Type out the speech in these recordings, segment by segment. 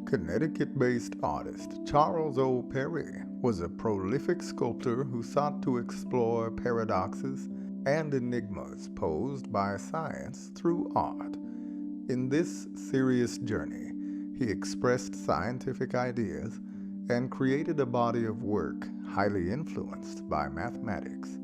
Connecticut-based artist Charles O. Perry was a prolific sculptor who sought to explore paradoxes and enigmas posed by science through art. In this serious journey, he expressed scientific ideas and created a body of work highly influenced by mathematics.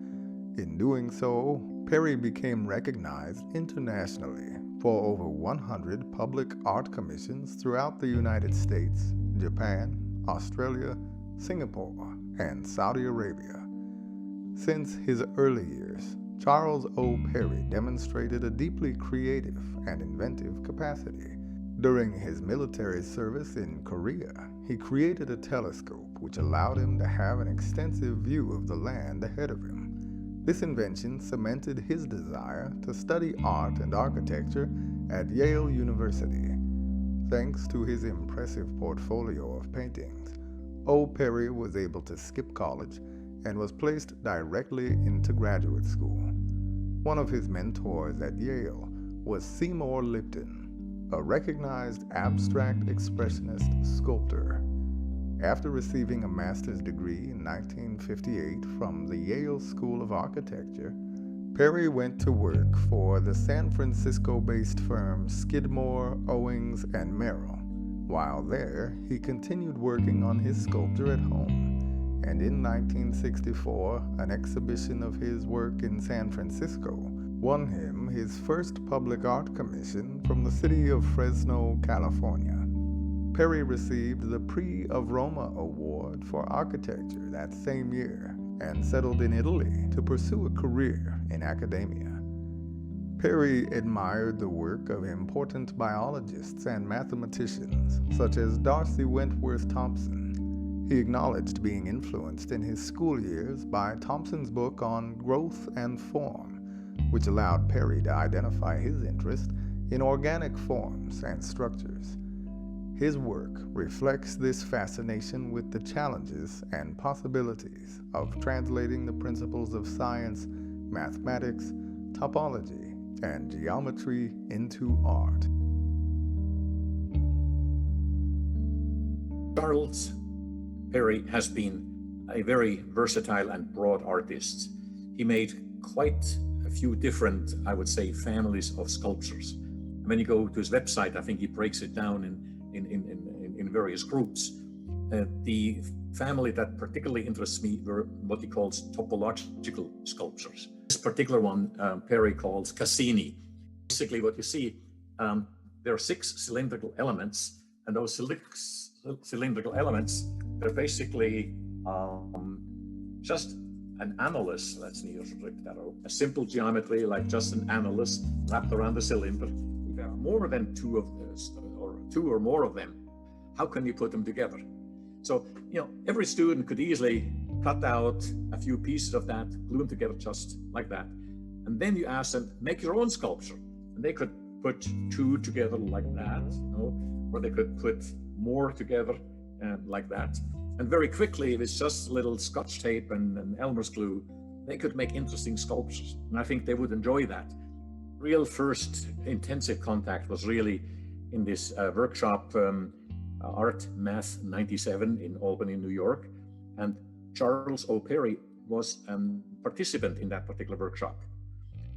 In doing so, Perry became recognized internationally for over 100 public art commissions throughout the United States, Japan, Australia, Singapore, and Saudi Arabia. Since his early years, Charles O. Perry demonstrated a deeply creative and inventive capacity. During his military service in Korea, he created a telescope which allowed him to have an extensive view of the land ahead of him. This invention cemented his desire to study art and architecture at Yale University. Thanks to his impressive portfolio of paintings, O. Perry was able to skip college and was placed directly into graduate school. One of his mentors at Yale was Seymour Lipton, a recognized abstract expressionist sculptor. After receiving a master's degree in 1958 from the Yale School of Architecture, Perry went to work for the San Francisco-based firm Skidmore, Owings, and Merrill. While there, he continued working on his sculpture at home, and in 1964, an exhibition of his work in San Francisco won him his first public art commission from the city of Fresno, California. Perry received the Prix of Roma Award for Architecture that same year and settled in Italy to pursue a career in academia. Perry admired the work of important biologists and mathematicians such as Darcy Wentworth Thompson. He acknowledged being influenced in his school years by Thompson's book on growth and form, which allowed Perry to identify his interest in organic forms and structures. His work reflects this fascination with the challenges and possibilities of translating the principles of science, mathematics, topology, and geometry into art. Charles Perry has been a very versatile and broad artist. He made quite a few different, I would say, families of sculptures. When you go to his website, I think he breaks it down in various groups. The family that particularly interests me were what he calls topological sculptures. This particular one, Perry calls Cassini. Basically what you see, there are 6 cylindrical elements, and those cylindrical elements are basically just an annulus, let's a simple geometry like just an annulus wrapped around the cylinder. There are more than 2 of those, or 2 or more of them. How can you put them together? So, every student could easily cut out a few pieces of that, glue them together just like that. And then you ask them, make your own sculpture. And they could put 2 together like that, or they could put more together like that. And very quickly, with just a little Scotch tape and Elmer's glue, they could make interesting sculptures. And I think they would enjoy that. Real first intensive contact was really in this workshop, Art Math 97 in Albany, New York. And Charles O. Perry was a participant in that particular workshop.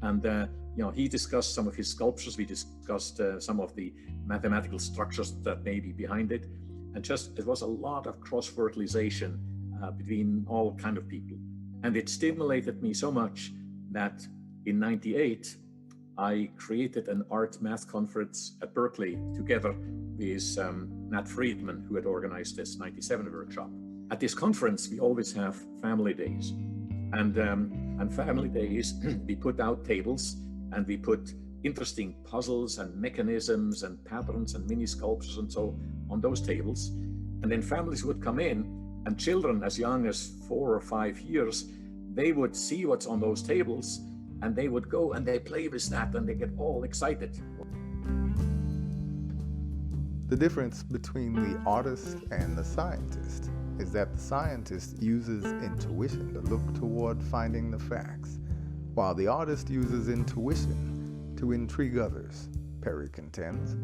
And he discussed some of his sculptures. We discussed some of the mathematical structures that may be behind it. And it was a lot of cross-fertilization between all kind of people. And it stimulated me so much that in '98, I created an art math conference at Berkeley together with Nat Friedman, who had organized this '97 workshop. At this conference, we always have family days. And family days, we put out tables and we put interesting puzzles and mechanisms and patterns and mini sculptures and so on those tables. And then families would come in, and children as young as 4 or 5 years, they would see what's on those tables, and they would go and they play with that and they get all excited. The difference between the artist and the scientist is that the scientist uses intuition to look toward finding the facts, while the artist uses intuition to intrigue others, Perry contends.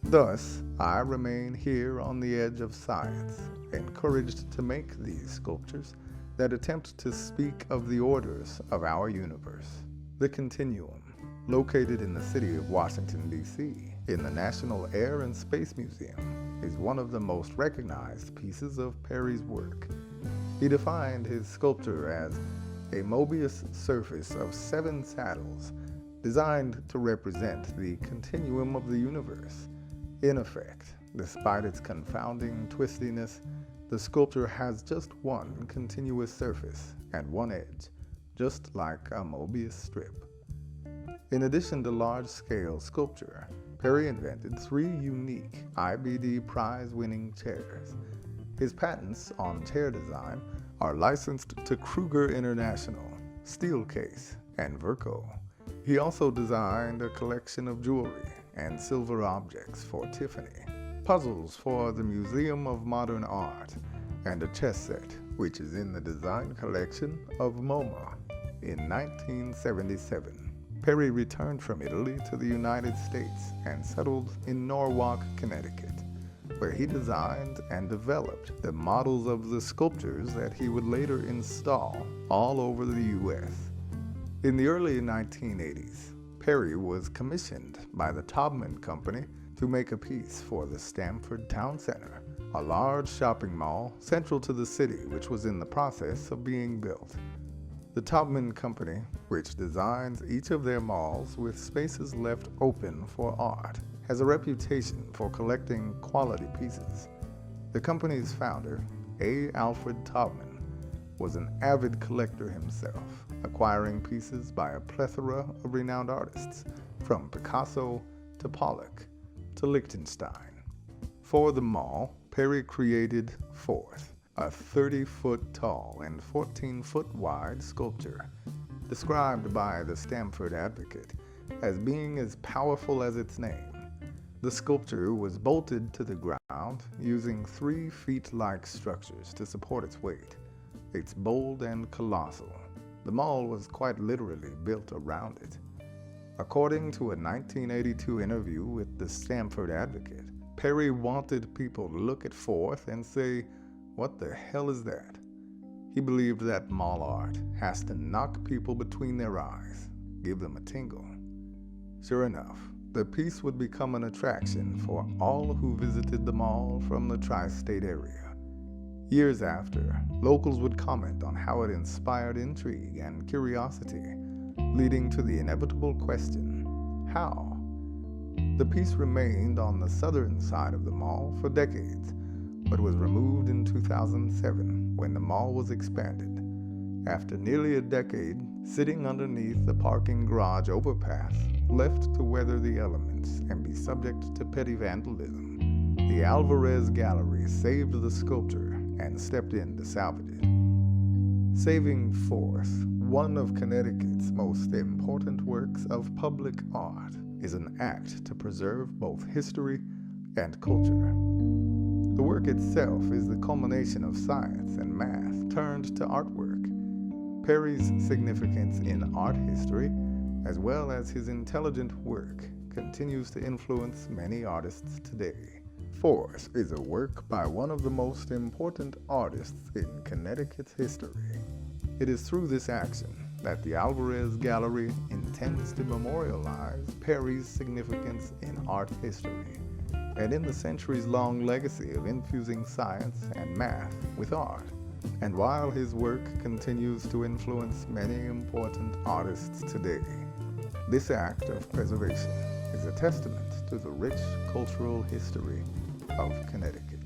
Thus, I remain here on the edge of science, encouraged to make these sculptures that attempt to speak of the orders of our universe. The Continuum, located in the city of Washington, D.C., in the National Air and Space Museum, is one of the most recognized pieces of Perry's work. He defined his sculpture as a Mobius surface of 7 saddles designed to represent the continuum of the universe. In effect, despite its confounding twistiness, the sculpture has just one continuous surface and one edge, just like a Mobius strip. In addition to large-scale sculpture, Perry invented 3 unique IBD prize-winning chairs. His patents on chair design are licensed to Kruger International, Steelcase, and Verco. He also designed a collection of jewelry and silver objects for Tiffany, puzzles for the Museum of Modern Art, and a chess set, which is in the design collection of MoMA. In 1977, Perry returned from Italy to the United States and settled in Norwalk, Connecticut, where he designed and developed the models of the sculptures that he would later install all over the U.S. In the early 1980s, Perry was commissioned by the Taubman Company to make a piece for the Stamford Town Center, a large shopping mall central to the city which was in the process of being built. The Taubman Company, which designs each of their malls with spaces left open for art, has a reputation for collecting quality pieces. The company's founder, A. Alfred Taubman, was an avid collector himself, acquiring pieces by a plethora of renowned artists, from Picasso to Pollock to Lichtenstein. For the mall, Perry created Forth, a 30-foot tall and 14-foot wide sculpture, described by the Stamford Advocate as being as powerful as its name. The sculpture was bolted to the ground using 3 feet-like structures to support its weight. It's bold and colossal. The mall was quite literally built around it. According to a 1982 interview with the Stamford Advocate, Perry wanted people to look at Forth and say, "What the hell is that?" He believed that mall art has to knock people between their eyes, give them a tingle. Sure enough, the piece would become an attraction for all who visited the mall from the tri-state area. Years after, locals would comment on how it inspired intrigue and curiosity, leading to the inevitable question, how? The piece remained on the southern side of the mall for decades, but was removed in 2007 when the mall was expanded. After nearly a decade, sitting underneath the parking garage overpass, left to weather the elements and be subject to petty vandalism, the Alvarez Gallery saved the sculpture and stepped in to salvage it. Saving Forth, one of Connecticut's most important works of public art, is an act to preserve both history and culture. The work itself is the culmination of science and math turned to artwork. Perry's significance in art history, as well as his intelligent work, continues to influence many artists today. Forth is a work by one of the most important artists in Connecticut's history. It is through this action that the Alvarez Gallery intends to memorialize Perry's significance in art history and in the centuries-long legacy of infusing science and math with art. And while his work continues to influence many important artists today, this act of preservation is a testament to the rich cultural history of Connecticut.